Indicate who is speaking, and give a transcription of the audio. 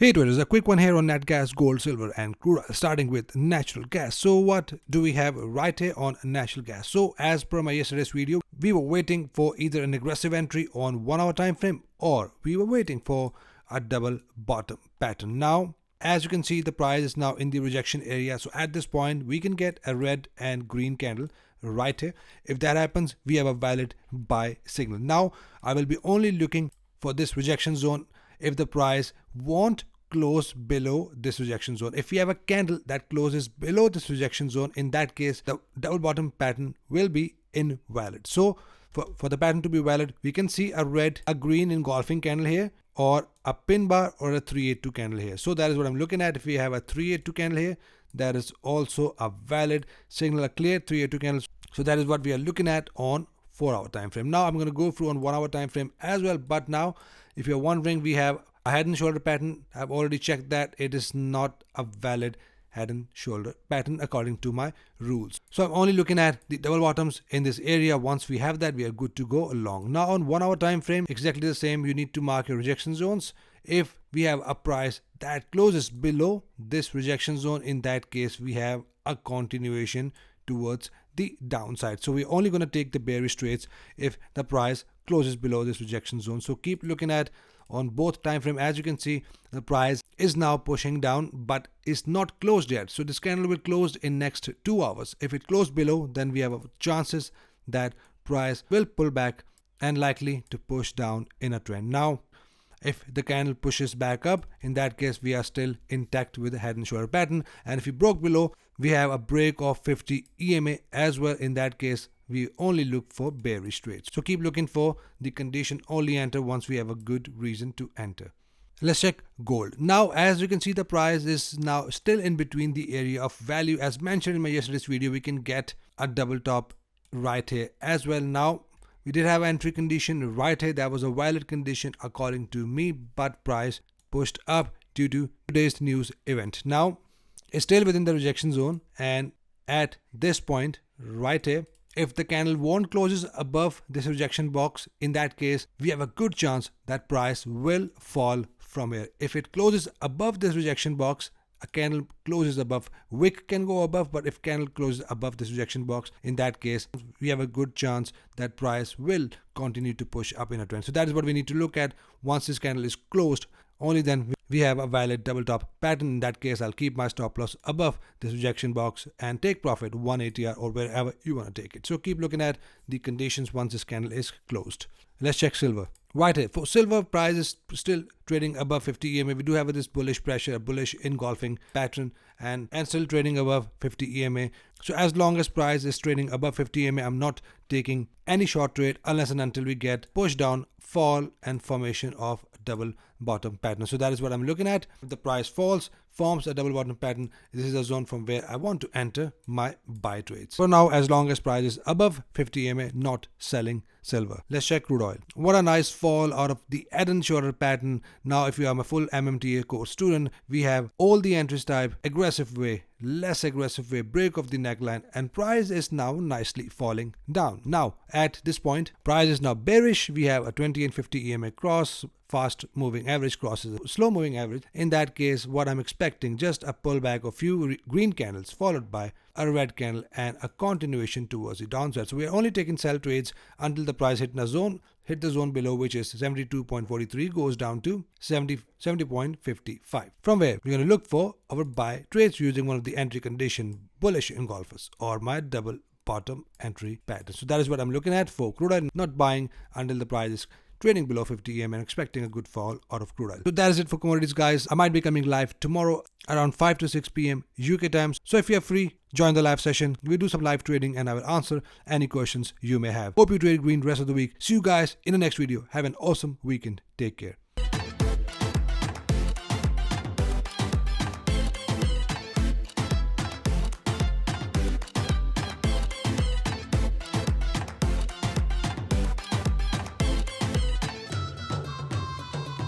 Speaker 1: Hey traders, a quick one here on nat gas, gold, silver and crude oil, starting with natural gas. So what do we have right here on natural gas? So as per my yesterday's video, we were waiting for either an aggressive entry on 1 hour time frame or we were waiting for a double bottom pattern. Now, as you can see, the price is now in the rejection area. So at this point, we can get a red and green candle right here. If that happens, we have a valid buy signal. Now, I will be only looking for this rejection zone if the price won't close below this rejection zone. If we have a candle that closes below this rejection zone, in that case the double bottom pattern will be invalid. So for the pattern to be valid, we can see a red, a green engulfing candle here, or a pin bar or a 382 candle here. So that is what I'm looking at. If we have a 382 candle here, that is also a valid signal, a clear 382 candle. So that is what we are looking at on 4 hour time frame. Now I'm going to go through on 1 hour time frame as well, but now if you're wondering, we have a head and shoulder pattern. I've already checked that it is not a valid head and shoulder pattern according to my rules. So I'm only looking at the double bottoms in this area. Once we have that, we are good to go along. Now on 1 hour time frame, exactly the same. You need to mark your rejection zones. If we have a price that closes below this rejection zone, in that case we have a continuation towards the downside. So we're only going to take the bearish trades if the price closes below this rejection zone. So keep looking at on both time frame. As you can see, the price is now pushing down but is not closed yet. So this candle will close in next 2 hours. If it closed below, then we have chances that price will pull back and likely to push down in a trend. Now, if the candle pushes back up, in that case we are still intact with the head and shoulder pattern. And if we broke below, we have a break of 50 EMA as well. In that case, we only look for bearish trades. So keep looking for the condition, only enter once we have a good reason to enter. Let's check gold. Now, as you can see, the price is now still in between the area of value. As mentioned in my yesterday's video, we can get a double top right here as well. Now, we did have entry condition right here. That was a valid condition according to me, but price pushed up due to today's news event. Now, it's still within the rejection zone, and at this point right here, if the candle won't closes above this rejection box, in that case we have a good chance that price will fall from here. If it closes above this rejection box, a candle closes above, wick can go above, but if candle closes above this rejection box, in that case we have a good chance that price will continue to push up in a trend. So that is what we need to look at. Once this candle is closed, only then we have a valid double top pattern. In that case, I'll keep my stop loss above this rejection box and take profit 180 or wherever you want to take it. So keep looking at the conditions once this candle is closed. Let's check silver. Right here, for silver, price is still trading above 50 EMA. We do have this bullish pressure, bullish engulfing pattern, and still trading above 50 EMA. So as long as price is trading above 50 EMA, I'm not taking any short trade unless and until we get push down, fall and formation of double bottom pattern. So that is what I'm looking at. If the price falls, forms a double bottom pattern, this is a zone from where I want to enter my buy trades. For now, as long as price is above 50 EMA, not selling silver. Let's check crude oil. What a nice fall out of the head and shoulder pattern. Now, if you are a full MMTA course student, we have all the entries type, aggressive way, less aggressive way, break of the neckline, and price is now nicely falling down. Now, at this point, price is now bearish. We have a 20 and 50 EMA cross, fast moving average crosses slow moving average. In that case, what I'm expecting, just a pullback of few green candles followed by a red candle and a continuation towards the downside. So we are only taking sell trades until the price hit the zone below, which is 72.43, goes down to 70.55. From where we're going to look for our buy trades using one of the entry condition bullish engulfers or my double bottom entry pattern. So that is what I'm looking at for crude oil, not buying until the price is trading below 50 EM and expecting a good fall out of crude oil. So that is it for commodities, guys. I might be coming live tomorrow around 5 to 6 p.m. UK times. So if you're free, join the live session. We do some live trading and I will answer any questions you may have. Hope you trade green the rest of the week. See you guys in the next video. Have an awesome weekend. Take care.